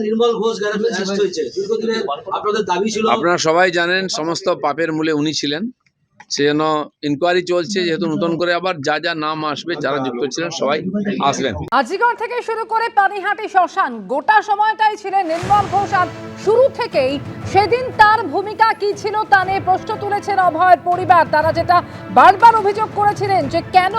নির্মল Ghosh arrest হয়েছে, দীর্ঘদিনের আপনাদের দাবি ছিল। আপনারা সবাই জানেন সমস্ত পাপের মূলে উনি ছিলেন, সেজন্য ইনকোয়ারি চলছে। যেহেতু নতুন করে আবার যা যা নাম আসবে, যারা যুক্ত ছিলেন সবাই আসবেন। আজিগড় থেকে শুরু করে পানিহাটি শ্মশান গোটা সময়টাই ছিলেন নির্মল ঘোষ। আর শুরু থেকেই সেদিন তার ভূমিকা কি ছিল তা নিয়ে প্রশ্ন তুলেছেন অভয়ের পরিবার। তারা যেটা বারবার অভিযোগ করেছিলেন যে কেন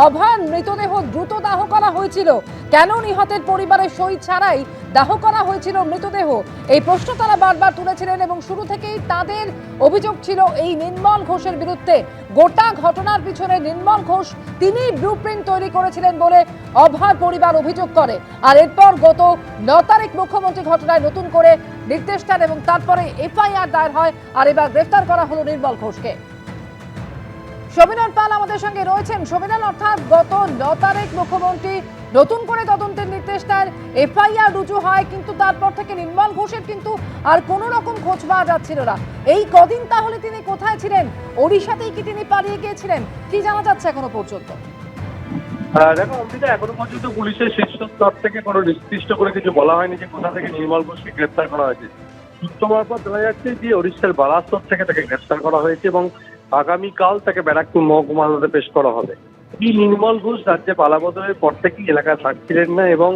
অভয়ের মৃতদেহ দ্রুত দাহ করা হয়েছিল, কেন নিহতের পরিবারের সই ছাড়াই দাহ করা হয়েছিল মৃতদেহ, এই প্রশ্ন তারা বারবার তুলেছিলেন। এবং শুরু থেকেই তাদের অভিযোগ ছিল এই নির্মল ঘোষের বিরুদ্ধে। গোটা ঘটনার পিছনে নির্মল ঘোষ তিনি ব্লুপ্রিন্ট তৈরি করেছিলেন বলে অভয় পরিবার অভিযোগ করে। আর এরপর গত 9 তারিখ মুখ্যমন্ত্রী ঘটনায় নতুন করে নির্দেশ দেন এবং তারপরে এফআইআর দায়ের হয়। আর এবার গ্রেফতার করা হলো নির্মল ঘোষকে। সবিনল পাল আমাদের সঙ্গে রয়েছেন। সবিনল, অর্থাৎ গত 9 তারিখ মুখ্যমন্ত্রী নতুন করে তদন্তের নির্দেশ দেন, এফআইআর রুজু হয়, কিন্তু তারপর থেকে নির্মল ঘোষের কিন্তু আর কোনো রকম খোঁজ পাওয়া যাচ্ছিল না। এই কদিন তাহলে তিনি কোথায় ছিলেন? ওড়িশাতেই কি তিনি পালিয়ে গিয়েছিলেন? কি জানা যাচ্ছে এখনো পর্যন্ত? দেখো অমৃতা, এখনো পর্যন্ত পুলিশের শীর্ষ স্তর থেকে কোনো নির্দিষ্ট করে কিছু বলা হয়নি যে কোথা থেকে নির্মল ঘোষকে গ্রেপ্তার করা হয়েছে। সূত্র মারফত জানা যাচ্ছে যে ওড়িশার বালাসোর থেকে তাকে গ্রেপ্তার করা হয়েছে এবং আগামীকাল তাকে ব্যারাকপুর মহকুমা আদালতে পেশ করা হবে। এই নির্মল ঘোষ রাজ্যে পালাবদলের পর থেকেই এলাকায় থাকছিলেন না এবং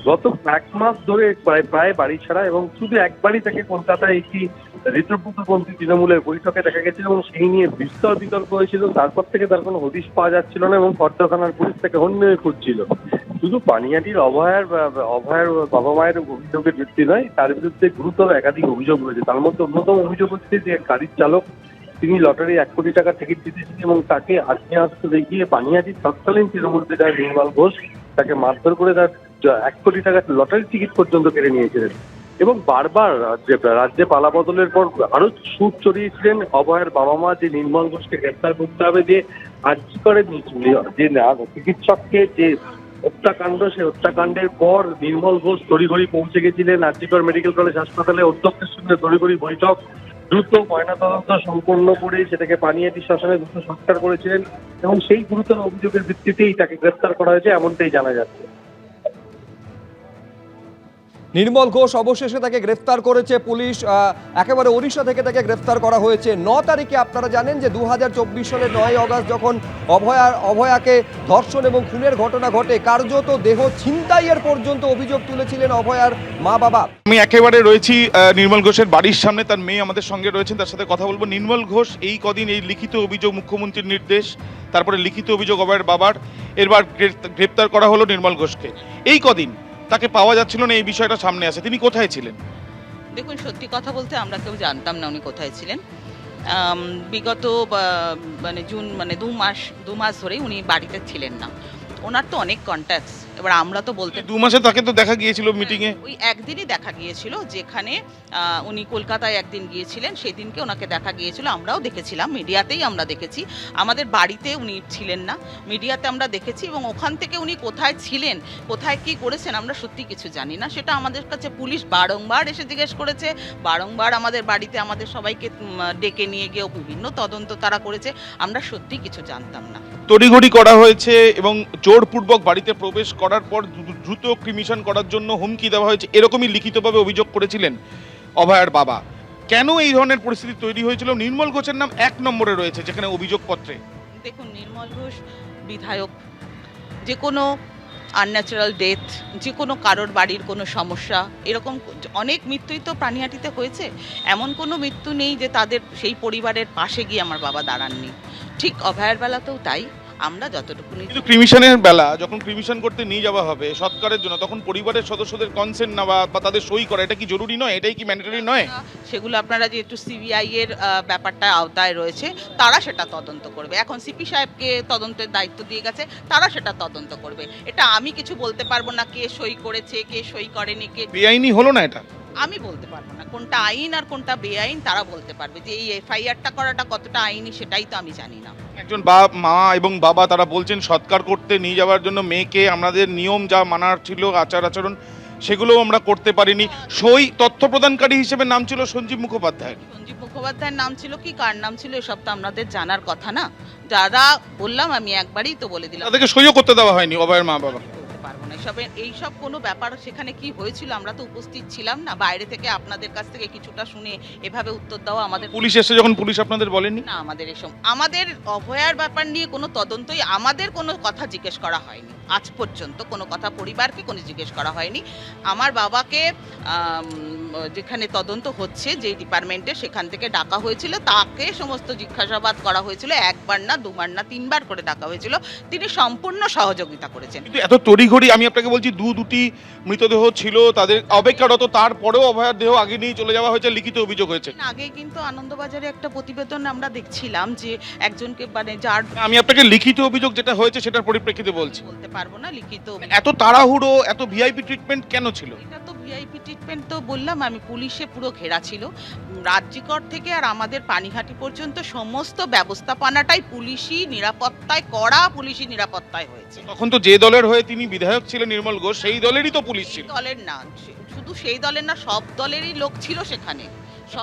গত 1 মাস ধরে প্রায় বাড়ি ছাড়া, এবং শুধু একবারই তাকে কলকাতায় একটি ঋতব্রতপন্থী তৃণমূলের বৈঠকে দেখা গেছিল এবং সেই নিয়ে বিস্তর বিতর্ক হয়েছিল। তারপর থেকে তার কোনো হদিশ পাওয়া যাচ্ছিল না এবং খড়দা থানার পুলিশ তাকে হন্যে খুঁজছিল। শুধু পানিহাটির অভয়ের বাবা মায়ের অভিযোগের ভিত্তি নয়, তার বিরুদ্ধে গুরুতর একাধিক অভিযোগ রয়েছে। তার মধ্যে অন্যতম অভিযোগ হচ্ছে যে গাড়ির চালক তিনি লটারি 1 কোটি টাকার টিকিট জিতেছেন এবং তাকে আগ্নেয়াস্ত্র দেখিয়ে পানিহাটির তৎকালীন তৃণমূল নেতা নির্মল ঘোষ তাকে মারধর করে তার 1 কোটি টাকার লটারির টিকিট পর্যন্ত কেড়ে নিয়েছিলেন। এবং বারবার রাজ্যে পালাবদলের পর আরো সুর চড়িয়েছিলেন অভয়ের বাবা মা যে নির্মল ঘোষকে গ্রেপ্তার করতে হবে, যে আর্জি করে যে চিকিৎসককে যে হত্যাকাণ্ড, সেই হত্যাকাণ্ডের পর নির্মল ঘোষ তড়িঘড়ি পৌঁছে গেছিলেন আরজিকর মেডিকেল কলেজ হাসপাতালে। অধ্যক্ষের সঙ্গে তড়িঘড়ি বৈঠক, দ্রুত ময়নাতদন্ত সম্পন্ন করে সেটাকে পানিহাটি শ্মশানে দ্রুত সংস্কার করেছিলেন এবং সেই গুরুতর অভিযোগের ভিত্তিতেই তাকে গ্রেপ্তার করা হয়েছে, এমনটাই জানা যাচ্ছে। নির্মল ঘোষ অবশেষে তাকে গ্রেফতার করেছে পুলিশ। একেবারে ওড়িশা থেকে তাকে গ্রেফতার করা হয়েছে 9 তারিখে। আপনারা জানেন যে 2024 সালের 9 আগস্ট যখন অভয়াকে ধর্ষণ এবং খুনের ঘটনা ঘটে, কার্যত দেহ ছিনতাইয়ের পর্যন্ত অভিযোগ তুলেছিলেন অভয়ার মা বাবা। আমি একেবারে রয়েছি নির্মল ঘোষের বাড়ির সামনে, তার মেয়ে আমাদের সঙ্গে রয়েছেন, তার সাথে কথা বলবো। নির্মল ঘোষ এই কদিন এই লিখিত অভিযোগ, মুখ্যমন্ত্রীর নির্দেশ, তারপরে লিখিত অভিযোগ অভয়ের বাবার, এরবার গ্রেপ্তার করা হলো নির্মল ঘোষকে। এই কদিন তাকে পাওয়া যাচ্ছিল না, এই বিষয়টা সামনে আসে। তিনি কোথায় ছিলেন? দেখুন, সত্যি কথা বলতে আমরা কেউ জানতাম না উনি কোথায় ছিলেন। বিগত জুন 2 মাস ধরেই উনি বাড়িতে ছিলেন না। ওনার তো অনেক কন্ট্যাক্টস, এবার আমরা তো বলতে 2 মাসে তাকে তো দেখা গিয়েছিল মিটিংয়ে। ওই একদিনই দেখা গিয়েছিল, যেখানে উনি কলকাতায় একদিন গিয়েছিলেন, সেই দিনকে ওনাকে দেখা গিয়েছিল। আমরাও দেখেছিলাম, মিডিয়াতেই আমরা দেখেছি। আমাদের বাড়িতে উনি ছিলেন না, মিডিয়াতে আমরা দেখেছি। এবং ওখান থেকে উনি কোথায় ছিলেন, কোথায় কি করেছেন, আমরা সত্যি কিছু জানি না। সেটা আমাদের কাছে পুলিশ বারংবার এসে জিজ্ঞেস করেছে, বারংবার আমাদের বাড়িতে আমাদের সবাইকে ডেকে নিয়ে গিয়েও বিভিন্ন তদন্ত তারা করেছে। আমরা সত্যি কিছু জানতাম না। তড়িঘড়ি করা হয়েছে এবং জোরপূর্বক বাড়িতে প্রবেশ করার পর দ্রুত ক্রিমিশন করার জন্য হুমকি দেওয়া হয়েছে, এরকমই লিখিতভাবে অভিযোগ করেছিলেন অভয়ের বাবা। কেন এই ধরনের পরিস্থিতি তৈরি হয়েছিল? নির্মল ঘোষের নাম 1 নম্বরে রয়েছে যেখানে অভিযোগপত্রে। দেখুন, নির্মল ঘোষ বিধায়ক, যে কোনো আনন্যাচারাল ডেথ, যে কোনো কারোর বাড়ির কোনো সমস্যা, এরকম অনেক মৃত্যুই তো পানিহাটিতে হয়েছে। এমন কোনো মৃত্যু নেই যে তাদের সেই পরিবারের পাশে গিয়ে আমার বাবা দাঁড়াননি। ঠিক অভয়ের বেলাতেও তাই। আমরা যতটুকু কিন্তু ক্রিমিশনের বেলা যখন ক্রিমিশন করতে নিয়ে যাওয়া হবে সৎকারের জন্য, তখন পরিবারের সদস্যদের কনসেন্ট নেওয়া বা তাদের সই করা, এটা কি জরুরি নয়? এটাই কি ম্যান্ডেটরি নয়? সেগুলো আপনারা যেহেতু সিবিআই এর ব্যাপারটা আওতায় রয়েছে, তারা সেটা তদন্ত করবে। এখন সিপি সাহেবকে তদন্তের দায়িত্ব দিয়ে গেছে, তারা সেটা তদন্ত করবে। এটা আমি কিছু বলতে পারবো না কে সই করেছে, কে সই করেনি, কে বেআইনি হলো না এটা আমি বলতে পারবো না। কোনটা আইন আর কোনটা বেআইন তারা বলতে পারবে। যে এই এফআইআরটা করাটা কতটা আইনি সেটাই তো আমি জানি না। একজন মা এবং বাবা তারা বলছেন সৎকার করতে নিয়ে যাওয়ার জন্য মেয়েকে আমাদের নিয়ম যা মানার ছিল, আচার আচরণ, সেগুলোও আমরা করতে পারিনি। সই তথ্য প্রদানকারী হিসেবে নাম ছিল সঞ্জীব মুখোপাধ্যায়। সঞ্জীব মুখোপাধ্যায়ের নাম ছিল কি, কার নাম ছিল, এসব তো আমাদের জানার কথা না। যারা বললাম, আমি একবারই তো বলে দিলাম, তাদেরকে সইও করতে দেওয়া হয়নি অভয়ের মা বাবা। বলতে পারবো না, এইসব কোনো ব্যাপার সেখানে কি হয়েছিল আমরা তো উপস্থিত ছিলাম না, বাইরে থেকে আপনাদের কাছ থেকে কিছুটা শুনে এভাবে উত্তর দেওয়া আমাদের পুলিশ এসে যখন পুলিশ আপনাদের বলেনি? না, আমাদের অভয়ার ব্যাপার নিয়ে কোনো তদন্তই আমাদের কোনো কথা জিজ্ঞেস করা হয়নি আজ পর্যন্ত, কোনো কথা পরিবারকে কোনো জিজ্ঞেস করা হয়নি। আমার বাবাকে যেখানে তদন্ত হচ্ছে যে ডিপার্টমেন্টে, সেখান থেকে ডাকা হয়েছিল, তাকে সমস্ত জিজ্ঞাসাবাদ করা হয়েছিল, একবার না দুবার না তিনবার করে ডাকা হয়েছিল, তিনি সম্পূর্ণ সহযোগিতা করেছেন। কিন্তু এত তড়িঘড়ি, আমি আপনাকে বলছি দুটি মৃতদেহ ছিল, তাদের অপেক্ষারত, তারপরেও অভয়ার দেহ আগে নিয়ে চলে যাওয়া হয়েছে, লিখিত অভিযোগ হয়েছে। আগে কিন্তু আনন্দবাজারে একটা প্রতিবেদন আমরা দেখছিলাম যে একজনকে মানে যার, আমি আপনাকে লিখিত অভিযোগ যেটা হয়েছে সেটার পরিপ্রেক্ষিতে বলছি। বলতে পারবো না লিখিত এত তাড়াহুড়ো, এত ভিআইপি ট্রিটমেন্ট কেন ছিল? এটা তো ভিআইপি ট্রিটমেন্ট তো বললাম আমি, পুলিশে পুরো ঘেরা ছিল, রাজ্যকর থেকে আর আমাদের পানিহাটি পর্যন্ত সমস্ত ব্যবস্থাপনাটাই পুলিশি নিরাপত্তায়, কড়া পুলিশি নিরাপত্তায় হয়েছে। তখন তো যে দলের হয়ে তিনি বিধায়ক ছিলেন নির্মল ঘোষ, সেই দলেরই তো পুলিশ ছিল। দলের না, শুধু সেই দলের না, সব দলেরই লোক ছিল সেখানে।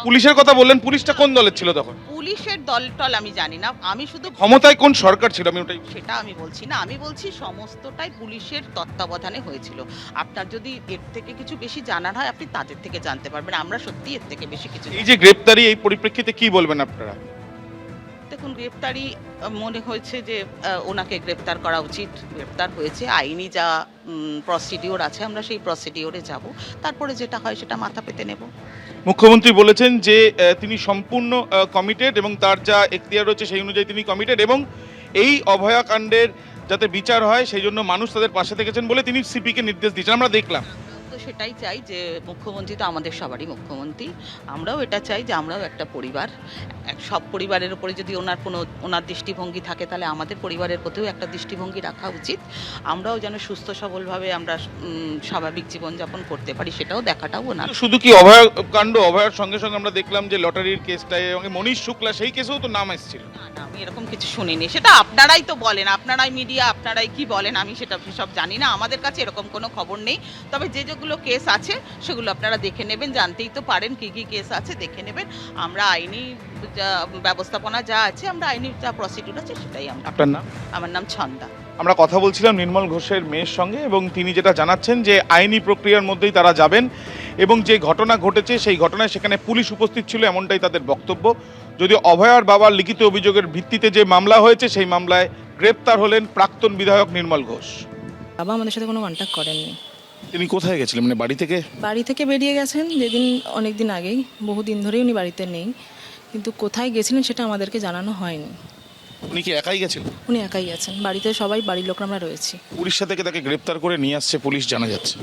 পুলিশের কথা বললেন, পুলিশটা কোন দলের ছিল তখন? পুলিশের দল আমি জানি না, আমি শুধু ক্ষমতায় কোন সরকার ছিল আমি ওটাই। সেটা আমি বলছি না, আমি বলছি সমস্তটাই পুলিশের তত্ত্বাবধানে হয়েছিল। আপনার যদি এর থেকে কিছু বেশি জানার হয় আপনি তাদের থেকে জানতে পারবেন, আমরা সত্যি এর থেকে বেশি কিছু এই যে গ্রেপ্তারি, এই পরিপ্রেক্ষিতে কি বলবেন আপনারা? দেখুন, গ্রেপ্তারি মনে হয়েছে যে ওনাকে গ্রেপ্তার করা উচিত, গ্রেপ্তার হয়েছে, আইনি যা প্রসিডিওর আছে আমরা সেই প্রসিডিওরে যাব, তারপরে যেটা হয় সেটা মাথা পেতে নেব। মুখ্যমন্ত্রী বলেছেন যে তিনি সম্পূর্ণ কমিটেড এবং তার যা এখতিয়ার রয়েছে সেই অনুযায়ী তিনি কমিটেড, এবং এই অভয়াকাণ্ডের যাতে বিচার হয় সেই জন্য মানুষ তাদের পাশে থেকেছেন বলে তিনি সিপিকে নির্দেশ দিয়েছেন, আমরা দেখলাম। তো সেটাই চাই যে মুখ্যমন্ত্রী তো আমাদের সবারই মুখ্যমন্ত্রী, আমরাও এটা চাই যে আমরাও একটা পরিবার, সব পরিবারের উপরে যদি ওনার দৃষ্টিভঙ্গি থাকে তাহলে আমাদের পরিবারের প্রতিও একটা দৃষ্টিভঙ্গি রাখা উচিত, আমরাও যেন সুস্থ সবলভাবে আমরা স্বাভাবিক জীবনযাপন করতে পারি, সেটাও দেখাটাও ওনার। শুধু কি অভয়াকাণ্ড, অভয়ার সঙ্গে সঙ্গে আমরা দেখলাম যে লটারির কেসটায় এবং মনীষ শুক্লা সেই কেসেও তো নাম এসেছিল। না, আমি এরকম কিছু শুনিনি, সেটা আপনারাই তো বলেন, আপনারাই মিডিয়া, আপনারাই কি বলেন, আমি সেটা সব জানি না, আমাদের কাছে এরকম কোনো খবর নেই। তবে যেগুলো কেস আছে সেগুলো আপনারা দেখে নেবেন, জানতেই তো পারেন কি কি কেস আছে, দেখে নেবেন। আমরা আইনি ব্যবস্থাপনা যা আছে, আমরা আইনি যা প্রসিডিউর আছে সেটাই আমরা। আপনার নাম? আমার নাম ছন্দা। আমরা কথা বলছিলাম নির্মল ঘোষের মেয়ের সঙ্গে, এবং তিনি যেটা জানাচ্ছেন যে আইনি প্রক্রিয়ার মধ্যেই তারা যাবেন, এবং যে ঘটনা ঘটেছে সেই ঘটনায় সেখানে পুলিশ উপস্থিত ছিল এমনটাই তাদের বক্তব্য। যদিও অভয়ার বাবার লিখিত অভিযোগের ভিত্তিতে যে মামলা হয়েছে সেই মামলায় গ্রেপ্তার হলেন প্রাক্তন বিধায়ক নির্মল ঘোষ। বাবা আমাদের সাথে কোনো কন্ট্যাক্ট করেননি। তিনি কোথায় গেছিলেন, মানে বাড়ি থেকে বেরিয়ে গেছেন যেদিন, অনেক দিন আগেই, বহুদিন ধরেই উনি বাড়িতে নেই, কিন্তু কোথায় গেছিলেন সেটা আমাদেরকে জানানো হয়নি। উনি কি একাই গেছিলেন? উনি একাই গেছেন, বাড়িতে সবাই বাড়ির লোকরা আমরা রয়েছি। উড়িষ্যা থেকে তাকে গ্রেপ্তার করে নিয়ে আসছে পুলিশ জানা যাচ্ছে।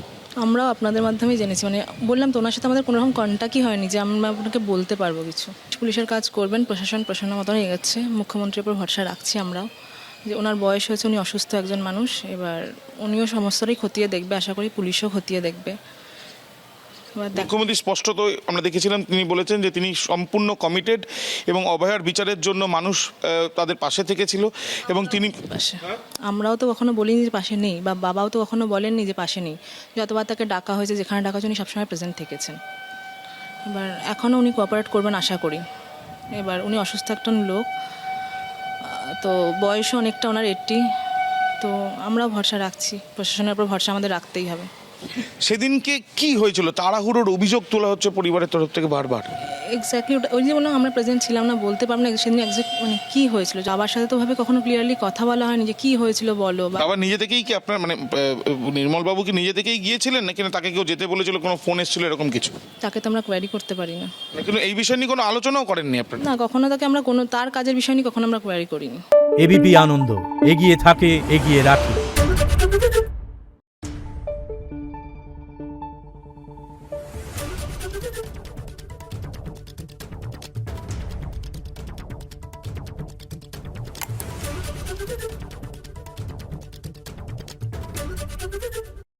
আমরাও আপনাদের মাধ্যমেই জেনেছি, মানে বললাম তো ওনার সাথে আমাদের কোনো রকম কন্ট্যাক্টই হয়নি যে আমরা আপনাকে বলতে পারবো কিছু। পুলিশের কাজ করবেন, প্রশাসনের মতন এগোচ্ছে, মুখ্যমন্ত্রীর উপর ভরসা রাখছি আমরাও, যে ওনার বয়স হয়েছে, উনি অসুস্থ একজন মানুষ, এবার উনিও সমস্তটাই খতিয়ে দেখবে, আশা করি পুলিশও খতিয়ে দেখবে। মুখ্যমন্ত্রী স্পষ্টত আমরা দেখেছিলাম, তিনি বলেছেন যে তিনি সম্পূর্ণ কমিটেড এবং অভয়ার বিচারের জন্য মানুষ তাদের পাশে থেকেছিল, এবং তিনি পাশে, আমরাও তো কখনো বলিনি যে পাশে নেই, বা বাবাও তো কখনো বলেননি যে পাশে নেই, যতবার তাকে ডাকা হয়েছে, যেখানে ডাকা হয়েছে উনি সবসময় প্রেজেন্ট থেকেছেন। এবার এখনও উনি কোঅপারেট করবেন আশা করি। এবার উনি অসুস্থ একজন লোক, তো বয়সও অনেকটা ওনার 80, তো আমরাও ভরসা রাখছি, প্রশাসনের উপর ভরসা আমাদের রাখতেই হবে। সেদিনকে কি হয়েছিল? তাড়াহুড়োর অভিযোগ তোলা হচ্ছে পরিবারের তরফ থেকে বারবার। এক্স্যাক্টলি ওই যে বললাম, আমরা প্রেজেন্ট ছিলাম না, বলতে পারবো না সেদিন এক্স্যাক্ট মানে কী হয়েছিল। বাবার সাথে তো ভাবে কখনো ক্লিয়ারলি কথা বলা হয়নি যে কী হয়েছিল বলো। বাবা নিজে থেকেই কি আপনার, মানে নির্মল বাবু কি নিজে থেকেই গিয়েছিলেন নাকি না তাকে কেউ যেতে বলেছিল, কোনো ফোন এসেছিল এরকম কিছু? তাকে তো আমরা কোয়ারি করতে পারি না। কিন্তু এই বিষয় নিয়ে কোনো আলোচনাও করেননি আপনারা? না, কখনো তাকে আমরা কোনো তার কাজের বিষয় নিয়ে কখনো আমরা কোয়ারি করিনি। এবিপি আনন্দ, এগিয়ে থাকে, এগিয়ে রাখে। Thank you.